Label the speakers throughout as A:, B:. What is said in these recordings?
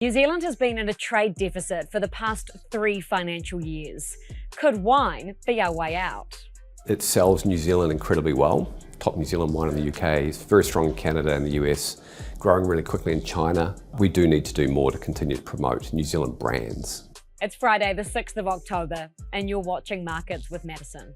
A: New Zealand has been in a trade deficit for the past 3 financial years. Could wine be our way out?
B: It sells New Zealand incredibly well. Top New Zealand wine in the UK, is very strong in Canada and the US, growing really quickly in China. We do need to do more to continue to promote New Zealand brands.
A: It's Friday the 6th of October and you're watching Markets with Madison.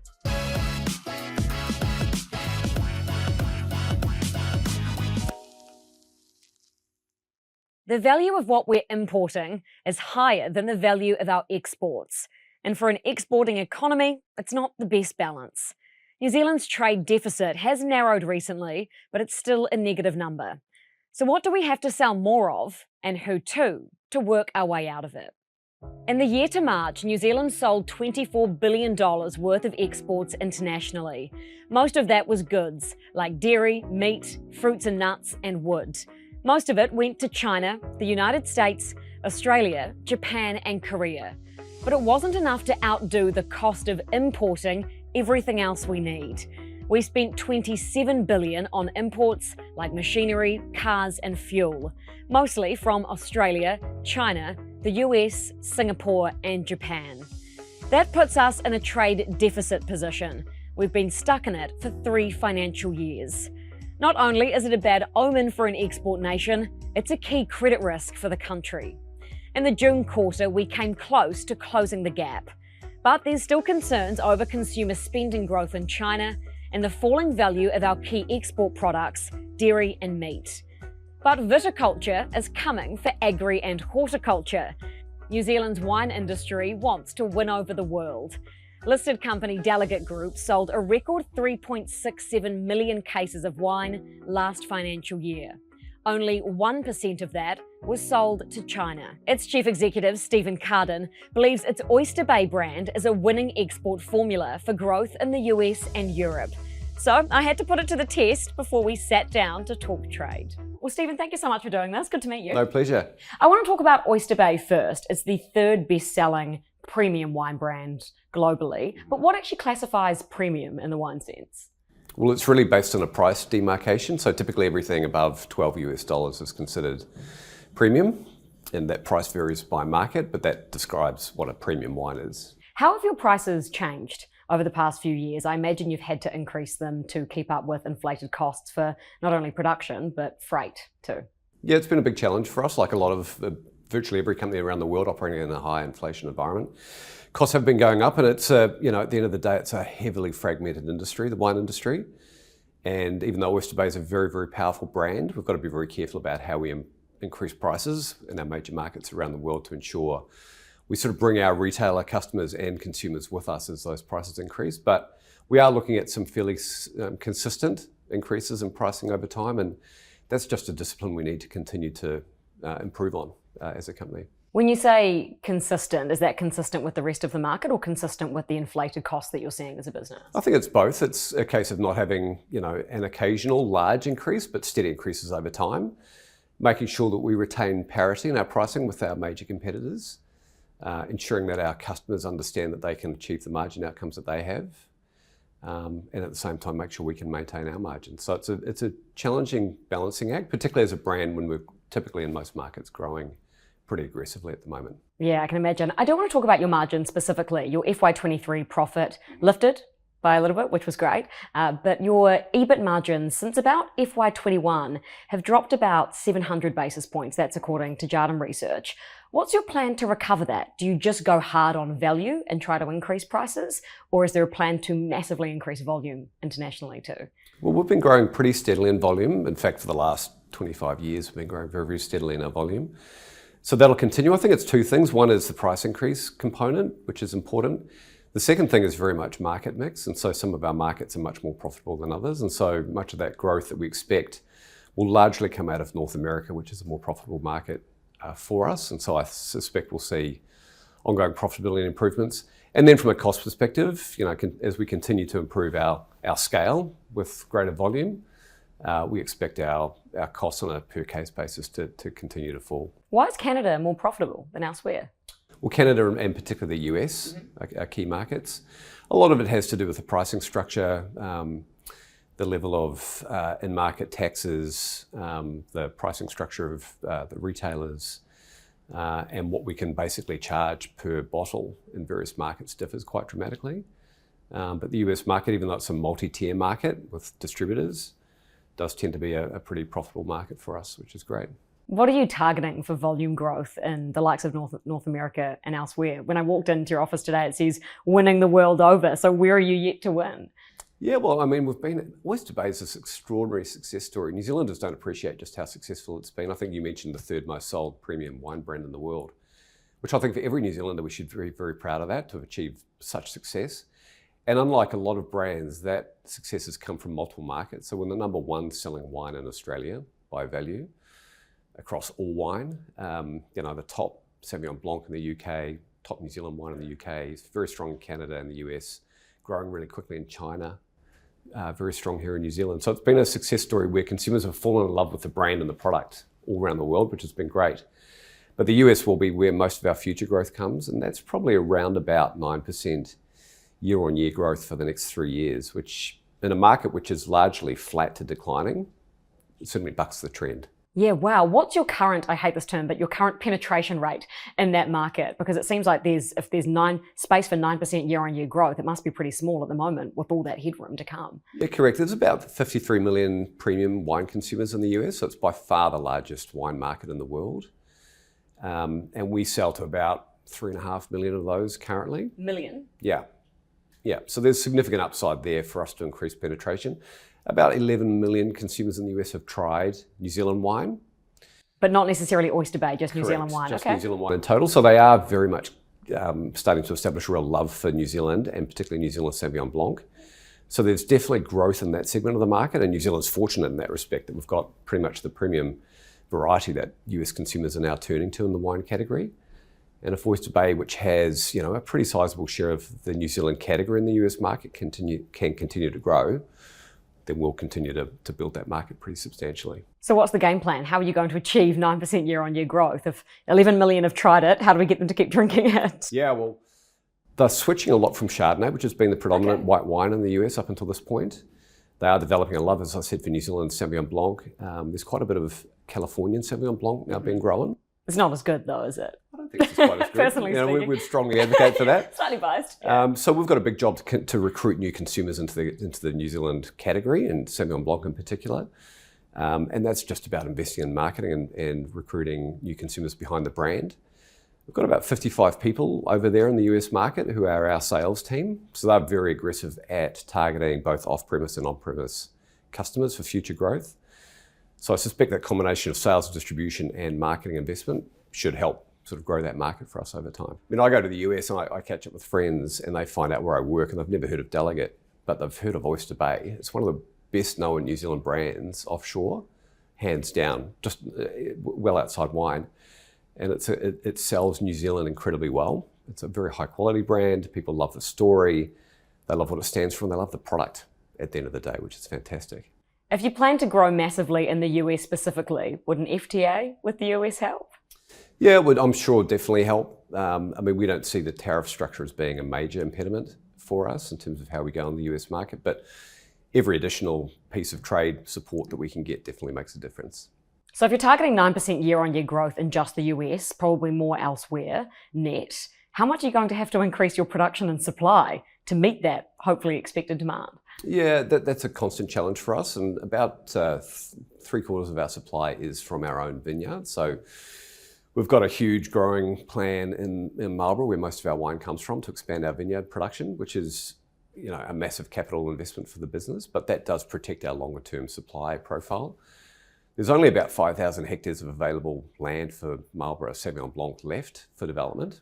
A: The value of what we're importing is higher than the value of our exports. And for an exporting economy, it's not the best balance. New Zealand's trade deficit has narrowed recently, but it's still a negative number. So what do we have to sell more of, and who to work our way out of it? In the year to March, New Zealand sold $24 billion worth of exports internationally. Most of that was goods, like dairy, meat, fruits and nuts, and wood. Most of it went to China, the United States, Australia, Japan and Korea. But it wasn't enough to outdo the cost of importing everything else we need. We spent $27 billion on imports like machinery, cars and fuel, mostly from Australia, China, the US, Singapore and Japan. That puts us in a trade deficit position. We've been stuck in it for 3 financial years. Not only is it a bad omen for an export nation, it's a key credit risk for the country. In the June quarter, we came close to closing the gap. But there's still concerns over consumer spending growth in China and the falling value of our key export products, dairy and meat. But viticulture is coming for agri and horticulture. New Zealand's wine industry wants to win over the world. Listed company Delegat Group sold a record 3.67 million cases of wine last financial year. Only 1% of that was sold to China. Its chief executive, Stephen Carden, believes its Oyster Bay brand is a winning export formula for growth in the US and Europe. So I had to put it to the test before we sat down to talk trade. Well, Stephen, thank you so much for doing this. Good to meet you.
B: No, pleasure.
A: I want to talk about Oyster Bay first. It's the 3rd best-selling premium wine brand globally. But what actually classifies premium in the wine sense?
B: Well, it's really based on a price demarcation. So typically everything above $12 is considered premium, and that price varies by market, but that describes what a premium wine is. How
A: have your prices changed over the past few years? I imagine you've had to increase them to keep up with inflated costs for not only production, but freight too.
B: Yeah, it's been a big challenge for us, like a lot of virtually every company around the world operating in a high inflation environment. Costs have been going up, and it's at the end of the day, it's a heavily fragmented industry, the wine industry. And even though Oyster Bay is a very, very powerful brand, we've got to be very careful about how we increase prices in our major markets around the world to ensure we sort of bring our retailer customers and consumers with us as those prices increase. But we are looking at some fairly consistent increases in pricing over time, and that's just a discipline we need to continue to improve on as a company.
A: When you say consistent, is that consistent with the rest of the market or consistent with the inflated costs that you're seeing as a business?
B: I think it's both. It's a case of not having, an occasional large increase, but steady increases over time, making sure that we retain parity in our pricing with our major competitors, ensuring that our customers understand that they can achieve the margin outcomes that they have, and at the same time make sure we can maintain our margins. So it's a challenging balancing act, particularly as a brand when we're typically in most markets growing pretty aggressively at the moment.
A: Yeah, I can imagine. I don't want to talk about your margin specifically. Your FY23 profit lifted by a little bit, which was great. But your EBIT margins since about FY21 have dropped about 700 basis points. That's according to Jarden Research. What's your plan to recover that? Do you just go hard on value and try to increase prices? Or is there a plan to massively increase volume internationally too?
B: Well, we've been growing pretty steadily in volume. In fact, for the last 25 years, we've been growing very, very steadily in our volume. So that'll continue. I think it's 2 things. One is the price increase component, which is important. The second thing is very much market mix. And so some of our markets are much more profitable than others. And so much of that growth that we expect will largely come out of North America, which is a more profitable market for us. And so I suspect we'll see ongoing profitability improvements. And then from a cost perspective, as we continue to improve our scale with greater volume, we expect our costs on a per case basis to continue to fall.
A: Why is Canada more profitable than elsewhere?
B: Well, Canada and particularly the US are key markets. A lot of it has to do with the pricing structure, the level of in-market taxes, the pricing structure of the retailers, and what we can basically charge per bottle in various markets differs quite dramatically. But the US market, even though it's a multi-tier market with distributors, does tend to be a pretty profitable market for us, which is great.
A: What are you targeting for volume growth in the likes of North America and elsewhere? When I walked into your office today, it says winning the world over. So where are you yet to win?
B: Yeah, well, I mean, Oyster Bay is this extraordinary success story. New Zealanders don't appreciate just how successful it's been. I think you mentioned the third most sold premium wine brand in the world, which I think for every New Zealander, we should be very, very proud of that, to have achieved such success. And unlike a lot of brands, that success has come from multiple markets. So we're the number one selling wine in Australia by value across all wine. The top Sauvignon Blanc in the UK, top New Zealand wine in the UK, is very strong in Canada and the US, growing really quickly in China, very strong here in New Zealand. So it's been a success story where consumers have fallen in love with the brand and the product all around the world, which has been great. But the US will be where most of our future growth comes, and that's probably around about 9% year-on-year growth for the next 3 years, which in a market which is largely flat to declining, it certainly bucks the trend.
A: Yeah, wow. What's your current, I hate this term, but your current penetration rate in that market? Because it seems like if there's space for 9% year-on-year growth, it must be pretty small at the moment with all that headroom to come.
B: Yeah, correct. There's about 53 million premium wine consumers in the US, so it's by far the largest wine market in the world. And we sell to about 3.5 million of those currently.
A: Million?
B: Yeah. So there's significant upside there for us to increase penetration. About 11 million consumers in the US have tried New Zealand wine.
A: But not necessarily Oyster Bay, just
B: Correct.
A: New Zealand wine.
B: Just
A: okay.
B: New Zealand wine in total. So they are very much starting to establish a real love for New Zealand, and particularly New Zealand Sauvignon Blanc. So there's definitely growth in that segment of the market, and New Zealand's fortunate in that respect that we've got pretty much the premium variety that US consumers are now turning to in the wine category. And if Oyster Bay, which has a pretty sizable share of the New Zealand category in the US market, can continue to grow, then we'll continue to build that market pretty substantially.
A: So what's the game plan? How are you going to achieve 9% year-on-year growth? If 11 million have tried it, how do we get them to keep drinking it?
B: Yeah, well, they're switching a lot from Chardonnay, which has been the predominant white wine in the US up until this point. They are developing a love, as I said, for New Zealand Sauvignon Blanc. There's quite a bit of Californian Sauvignon Blanc now being grown.
A: It's not as good though, is it?
B: I don't think it's quite as good.
A: Personally speaking.
B: We'd strongly advocate for that.
A: Slightly biased. Yeah.
B: So we've got a big job to recruit new consumers into the New Zealand category, and Sauvignon Blanc in particular. And that's just about investing in marketing and recruiting new consumers behind the brand. We've got about 55 people over there in the US market who are our sales team. So they're very aggressive at targeting both off-premise and on-premise customers for future growth. So I suspect that combination of sales, distribution, and marketing investment should help sort of grow that market for us over time. I mean, I go to the US and I catch up with friends and they find out where I work and they've never heard of Delegat, but they've heard of Oyster Bay. It's one of the best known New Zealand brands offshore, hands down, just well outside wine. And it sells New Zealand incredibly well. It's a very high quality brand. People love the story. They love what it stands for and they love the product at the end of the day, which is fantastic.
A: If you plan to grow massively in the US specifically, would an FTA with the US help?
B: Yeah, it would, I'm sure, definitely help. I mean, we don't see the tariff structure as being a major impediment for us in terms of how we go in the US market, but every additional piece of trade support that we can get definitely makes a difference.
A: So if you're targeting 9% year-on-year growth in just the US, probably more elsewhere, net, how much are you going to have to increase your production and supply to meet that hopefully expected demand?
B: Yeah, that's a constant challenge for us, and about 3/4 of our supply is from our own vineyard. So we've got a huge growing plan in Marlborough, where most of our wine comes from, to expand our vineyard production, which is a massive capital investment for the business, but that does protect our longer term supply profile. There's only about 5,000 hectares of available land for Marlborough Sauvignon Blanc left for development,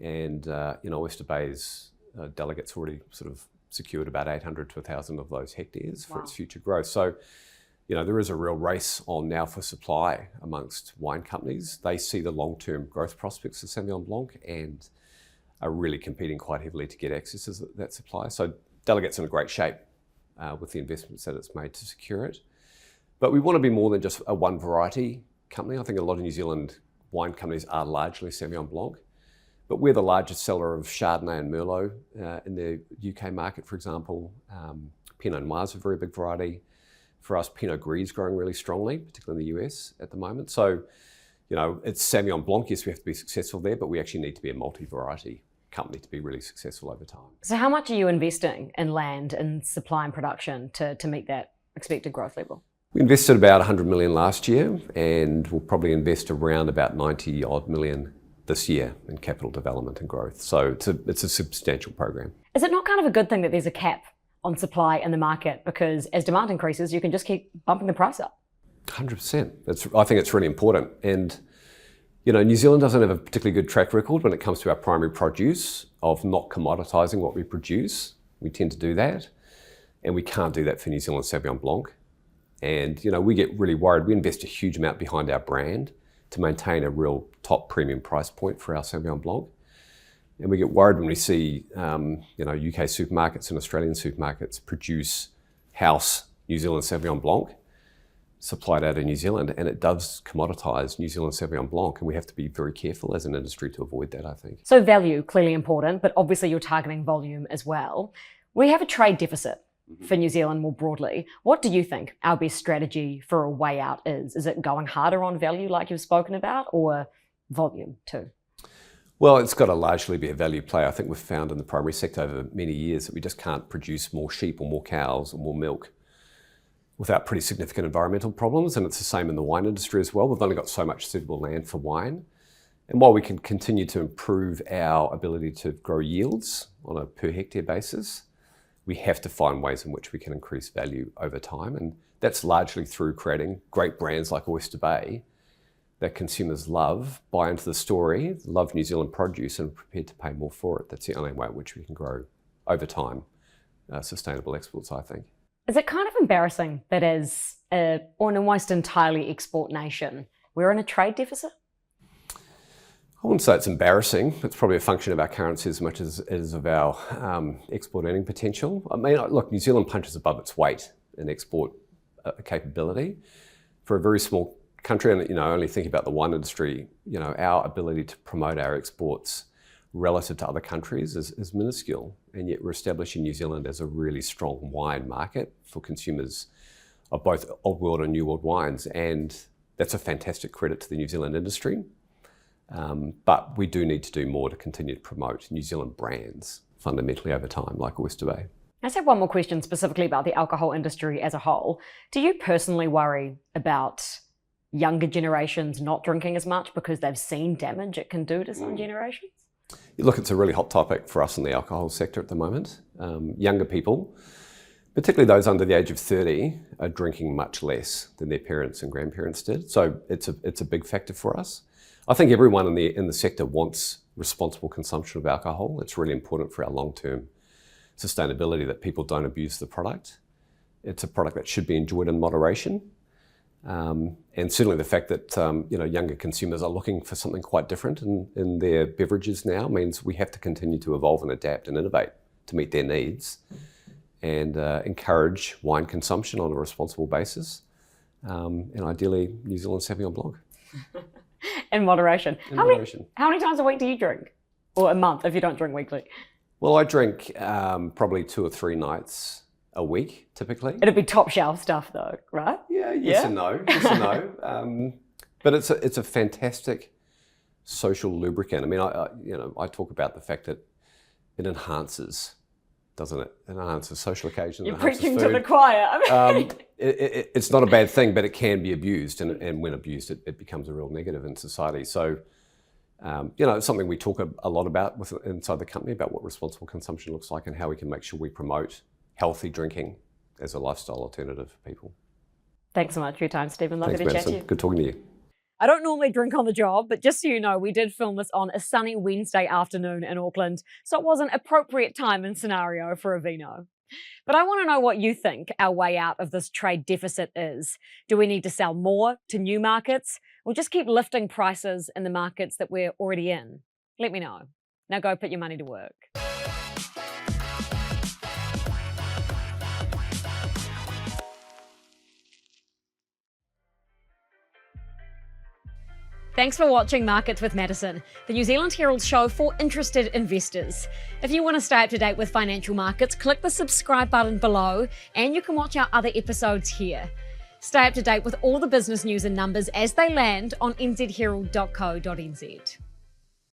B: and Oyster Bay's Delegat's already sort of secured about 800 to 1,000 of those hectares for its future growth. So, there is a real race on now for supply amongst wine companies. They see the long-term growth prospects for Sauvignon Blanc and are really competing quite heavily to get access to that supply. So Delegat's in a great shape with the investments that it's made to secure it. But we want to be more than just a one variety company. I think a lot of New Zealand wine companies are largely Sauvignon Blanc. But we're the largest seller of Chardonnay and Merlot in the UK market, for example. Pinot Noir is a very big variety. For us, Pinot Gris is growing really strongly, particularly in the US at the moment. So, It's Sauvignon Blanc. Yes, we have to be successful there, but we actually need to be a multi-variety company to be really successful over time.
A: So how much are you investing in land and supply and production to meet that expected growth level?
B: We invested about 100 million last year, and we'll probably invest around about 90 odd million this year in capital development and growth. So it's a substantial program.
A: Is it not kind of a good thing that there's a cap on supply in the market, because as demand increases, you can just keep bumping the price up?
B: 100%. I think it's really important. And, New Zealand doesn't have a particularly good track record when it comes to our primary produce of not commoditising what we produce. We tend to do that. And we can't do that for New Zealand Sauvignon Blanc. And, we get really worried. We invest a huge amount behind our brand to maintain a real top premium price point for our Sauvignon Blanc. And we get worried when we see, UK supermarkets and Australian supermarkets produce house New Zealand Sauvignon Blanc supplied out of New Zealand, and it does commoditise New Zealand Sauvignon Blanc, and we have to be very careful as an industry to avoid that, I think.
A: So value, clearly important, but obviously you're targeting volume as well. We have a trade deficit for New Zealand more broadly. What do you think our best strategy for a way out is? Is it going harder on value like you've spoken about, or volume too?
B: Well, it's got to largely be a value play. I think we've found in the primary sector over many years that we just can't produce more sheep or more cows or more milk without pretty significant environmental problems. And it's the same in the wine industry as well. We've only got so much suitable land for wine. And while we can continue to improve our ability to grow yields on a per hectare basis, we have to find ways in which we can increase value over time. And that's largely through creating great brands like Oyster Bay that consumers love, buy into the story, love New Zealand produce, and are prepared to pay more for it. That's the only way in which we can grow over time sustainable exports, I think.
A: Is it kind of embarrassing that as an almost entirely export nation, we're in a trade deficit?
B: I wouldn't say it's embarrassing. It's probably a function of our currency as much as it is of our export earning potential. I mean, look, New Zealand punches above its weight in export capability. For a very small country, and only thinking about the wine industry, our ability to promote our exports relative to other countries is minuscule, and yet we're establishing New Zealand as a really strong wine market for consumers of both old world and new world wines, and that's a fantastic credit to the New Zealand industry. But we do need to do more to continue to promote New Zealand brands fundamentally over time, like Oyster Bay.
A: I just have one more question specifically about the alcohol industry as a whole. Do you personally worry about younger generations not drinking as much because they've seen damage it can do to some generations?
B: Look, it's a really hot topic for us in the alcohol sector at the moment. Younger people, particularly those under the age of 30, are drinking much less than their parents and grandparents did. So it's a big factor for us. I think everyone in the sector wants responsible consumption of alcohol. It's really important for our long-term sustainability that people don't abuse the product. It's a product that should be enjoyed in moderation. And certainly the fact that younger consumers are looking for something quite different in their beverages now means we have to continue to evolve and adapt and innovate to meet their needs and encourage wine consumption on a responsible basis, and ideally New Zealand Sauvignon Blanc.
A: In moderation. How many times a week do you drink? Or a month if you don't drink weekly?
B: Well, I drink probably 2 or 3 nights a week, typically.
A: It'd be top shelf stuff though, right?
B: Yeah, yes and no. But it's a fantastic social lubricant. I mean, I talk about the fact that it enhances, doesn't it? It enhances social occasions.
A: You're preaching to the choir.
B: It's not a bad thing, but it can be abused, and when abused, it becomes a real negative in society. So, it's something we talk a lot about inside the company, about what responsible consumption looks like and how we can make sure we promote healthy drinking as a lifestyle alternative for people.
A: Thanks so much for your time, Stephen. Lovely to chat to you.
B: Good talking to you.
A: I don't normally drink on the job, but just so you know, we did film this on a sunny Wednesday afternoon in Auckland, so it was an appropriate time and scenario for a vino. But I want to know what you think our way out of this trade deficit is. Do we need to sell more to new markets, or just keep lifting prices in the markets that we're already in? Let me know. Now go put your money to work. Thanks for watching Markets with Madison, the New Zealand Herald show for interested investors. If you want to stay up to date with financial markets, click the subscribe button below, and you can watch our other episodes here. Stay up to date with all the business news and numbers as they land on nzherald.co.nz.